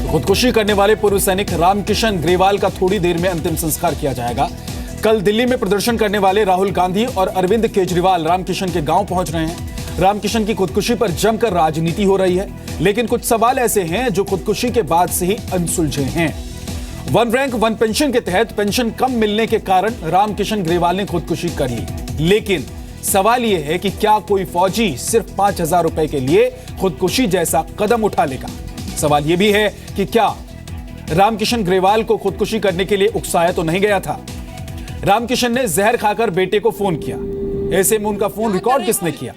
खुदकुशी करने वाले पूर्व सैनिक रामकिशन ग्रेवाल का थोड़ी देर में अंतिम संस्कार किया जाएगा। कल दिल्ली में प्रदर्शन करने वाले राहुल गांधी और अरविंद केजरीवाल रामकिशन के गांव पहुंच रहे हैं। रामकिशन की खुदकुशी पर जमकर राजनीति हो रही है, लेकिन कुछ सवाल ऐसे हैं जो खुदकुशी के बाद से ही अनसुलझे हैं। वन रैंक वन पेंशन के तहत पेंशन कम मिलने के कारण रामकिशन ग्रेवाल ने खुदकुशी कर ली, लेकिन सवाल यह है कि क्या कोई फौजी सिर्फ 5,000 रुपए के लिए खुदकुशी जैसा कदम उठा लेगा। सवाल यह भी है कि क्या रामकिशन ग्रेवाल को खुदकुशी करने के लिए उकसाया तो नहीं गया था। रामकिशन ने जहर खाकर बेटे को फोन किया, ऐसे में उनका फोन रिकॉर्ड किसने किया।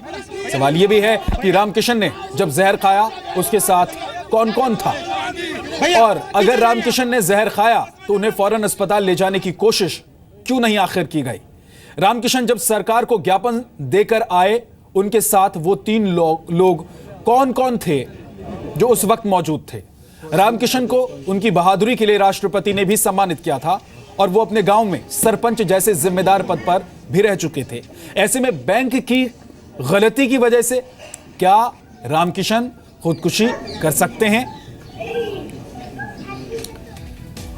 सवाल यह भी है कि रामकिशन ने जब जहर खाया उसके साथ कौन कौन था, और अगर रामकिशन ने जहर खाया तो उन्हें फौरन अस्पताल ले जाने की कोशिश क्यों नहीं आखिर की गई। रामकिशन जब सरकार को ज्ञापन देकर आए, उनके साथ वो 3 लोग कौन कौन थे जो उस वक्त मौजूद थे। रामकिशन को उनकी बहादुरी के लिए राष्ट्रपति ने भी सम्मानित किया था और वो अपने गांव में सरपंच जैसे जिम्मेदार पद पर भी रह चुके थे। ऐसे में बैंक की गलती की वजह से क्या रामकिशन खुदकुशी कर सकते हैं।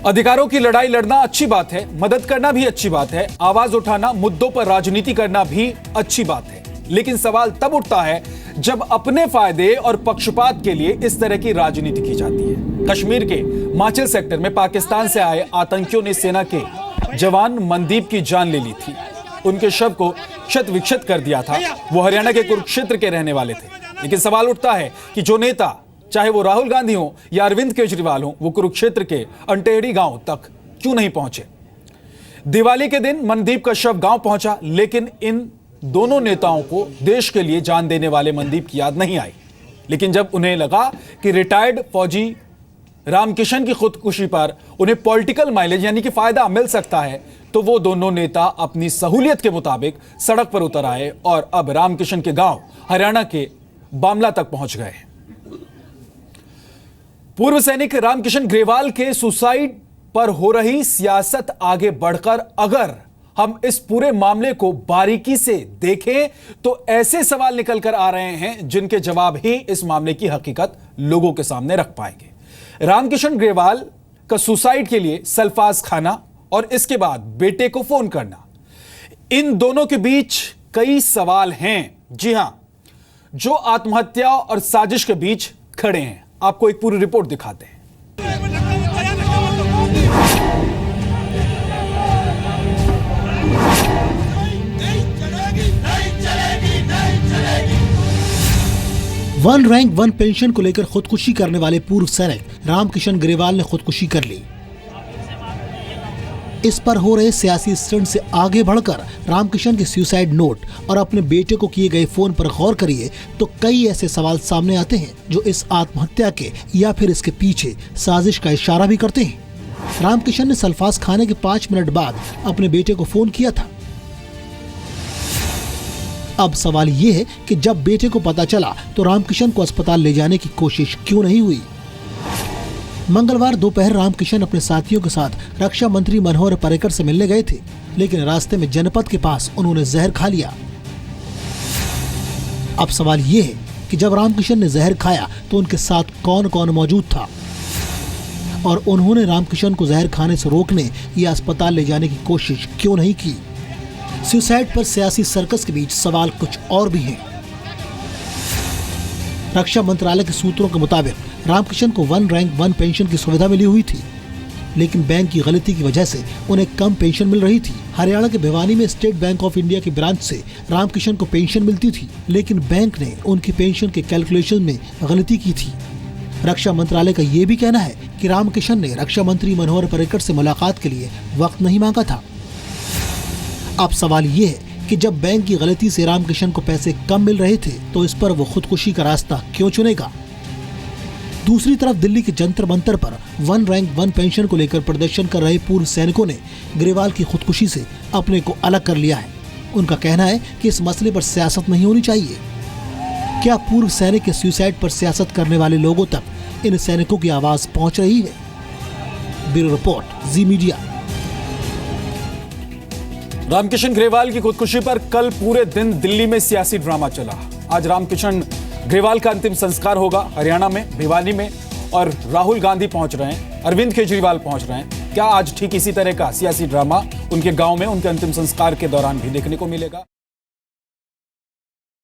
अधिकारों की लड़ाई लड़ना अच्छी बात है, मदद करना भी अच्छी बात है, आवाज उठाना, मुद्दों पर राजनीति करना भी अच्छी बात है, लेकिन सवाल तब उठता है जब अपने फायदे और पक्षपात के लिए इस तरह की राजनीति की जाती है। कश्मीर के माचिल सेक्टर में पाकिस्तान से आए आतंकियों ने सेना के जवान मनदीप की जान ले ली थी। उनके शव को क्षत विक्षत कर दिया था। वो हरियाणा के कुरुक्षेत्र के रहने वाले थे, लेकिन सवाल उठता है कि जो नेता, चाहे वो राहुल गांधी हो या अरविंद केजरीवाल हो, वो कुरुक्षेत्र के अंटेहड़ी गांव तक क्यों नहीं पहुंचे। दिवाली के दिन मनदीप का शव गांव पहुंचा, लेकिन इन दोनों नेताओं को देश के लिए जान देने वाले मनदीप की याद नहीं आई। लेकिन जब उन्हें लगा कि रिटायर्ड फौजी रामकिशन की खुदकुशी पर उन्हें पॉलिटिकल माइलेज यानी कि फायदा मिल सकता है, तो वो दोनों नेता अपनी सहूलियत के मुताबिक सड़क पर उतर आए और अब रामकिशन के गांव हरियाणा के बामला तक पहुंच गए। पूर्व सैनिक रामकिशन ग्रेवाल के सुसाइड पर हो रही सियासत आगे बढ़कर अगर हम इस पूरे मामले को बारीकी से देखें तो ऐसे सवाल निकल कर आ रहे हैं जिनके जवाब ही इस मामले की हकीकत लोगों के सामने रख पाएंगे। रामकिशन ग्रेवाल का सुसाइड के लिए सल्फास खाना और इसके बाद बेटे को फोन करना, इन दोनों के बीच कई सवाल हैं। जी हां, जो आत्महत्या और साजिश के बीच खड़े हैं। आपको एक पूरी रिपोर्ट दिखाते हैं। वन रैंक वन पेंशन को लेकर खुदकुशी करने वाले पूर्व सैनिक रामकिशन ग्रेवाल ने खुदकुशी कर ली। इस पर हो रहे सियासी स्टंट से आगे बढ़कर रामकिशन के सुसाइड नोट और अपने बेटे को किए गए फोन पर गौर करिए तो कई ऐसे सवाल सामने आते हैं जो इस आत्महत्या के या फिर इसके पीछे साजिश का इशारा भी करते हैं। रामकिशन ने सल्फास खाने के 5 मिनट बाद अपने बेटे को फोन किया था। अब सवाल ये है कि जब बेटे को पता चला तो रामकिशन को अस्पताल ले जाने की कोशिश क्यों नहीं हुई। मंगलवार दोपहर रामकिशन अपने साथियों के साथ रक्षा मंत्री मनोहर पर्रिकर से मिलने गए थे, लेकिन रास्ते में जनपद के पास उन्होंने जहर खा लिया। अब सवाल ये है कि जब रामकिशन ने जहर खाया तो उनके साथ कौन कौन मौजूद था और उन्होंने रामकिशन को जहर खाने से रोकने या अस्पताल ले जाने की कोशिश क्यों नहीं की। सुसाइड पर सियासी सर्कस के बीच सवाल कुछ और भी हैं। रक्षा मंत्रालय के सूत्रों के मुताबिक रामकिशन को वन रैंक वन पेंशन की सुविधा मिली हुई थी, लेकिन बैंक की गलती की वजह से उन्हें कम पेंशन मिल रही थी। हरियाणा के भिवानी में स्टेट बैंक ऑफ इंडिया की ब्रांच से रामकिशन को पेंशन मिलती थी, लेकिन बैंक ने उनकी पेंशन के कैलकुलेशन में गलती की थी। रक्षा मंत्रालय का ये भी कहना है कि रामकिशन ने रक्षा मंत्री मनोहर पर्रिकर से मुलाकात के लिए वक्त नहीं मांगा था। अब सवाल ये है कि जब बैंक की गलती से रामकिशन को पैसे कम मिल रहे थे तो इस पर वो खुदकुशी का रास्ता क्यों चुनेगा। दूसरी तरफ दिल्ली के जंतर मंतर पर वन रैंक वन पेंशन को लेकर प्रदर्शन कर रहे पूर्व सैनिकों ने ग्रेवाल की खुदकुशी से अपने को अलग कर लिया है। उनका कहना है कि इस मसले पर सियासत नहीं होनी चाहिए। क्या पूर्व सैनिक के सुसाइड पर सियासत करने वाले लोगों तक इन सैनिकों की आवाज पहुंच रही है। ब्यूरो रिपोर्ट, जी मीडिया। रामकिशन ग्रेवाल की खुदकुशी पर कल पूरे दिन दिल्ली में सियासी ड्रामा चला। आज रामकिशन ग्रेवाल का अंतिम संस्कार होगा हरियाणा में भिवानी में, और राहुल गांधी पहुंच रहे हैं, अरविंद केजरीवाल पहुंच रहे हैं। क्या आज ठीक इसी तरह का सियासी ड्रामा उनके गांव में उनके अंतिम संस्कार के दौरान भी देखने को मिलेगा?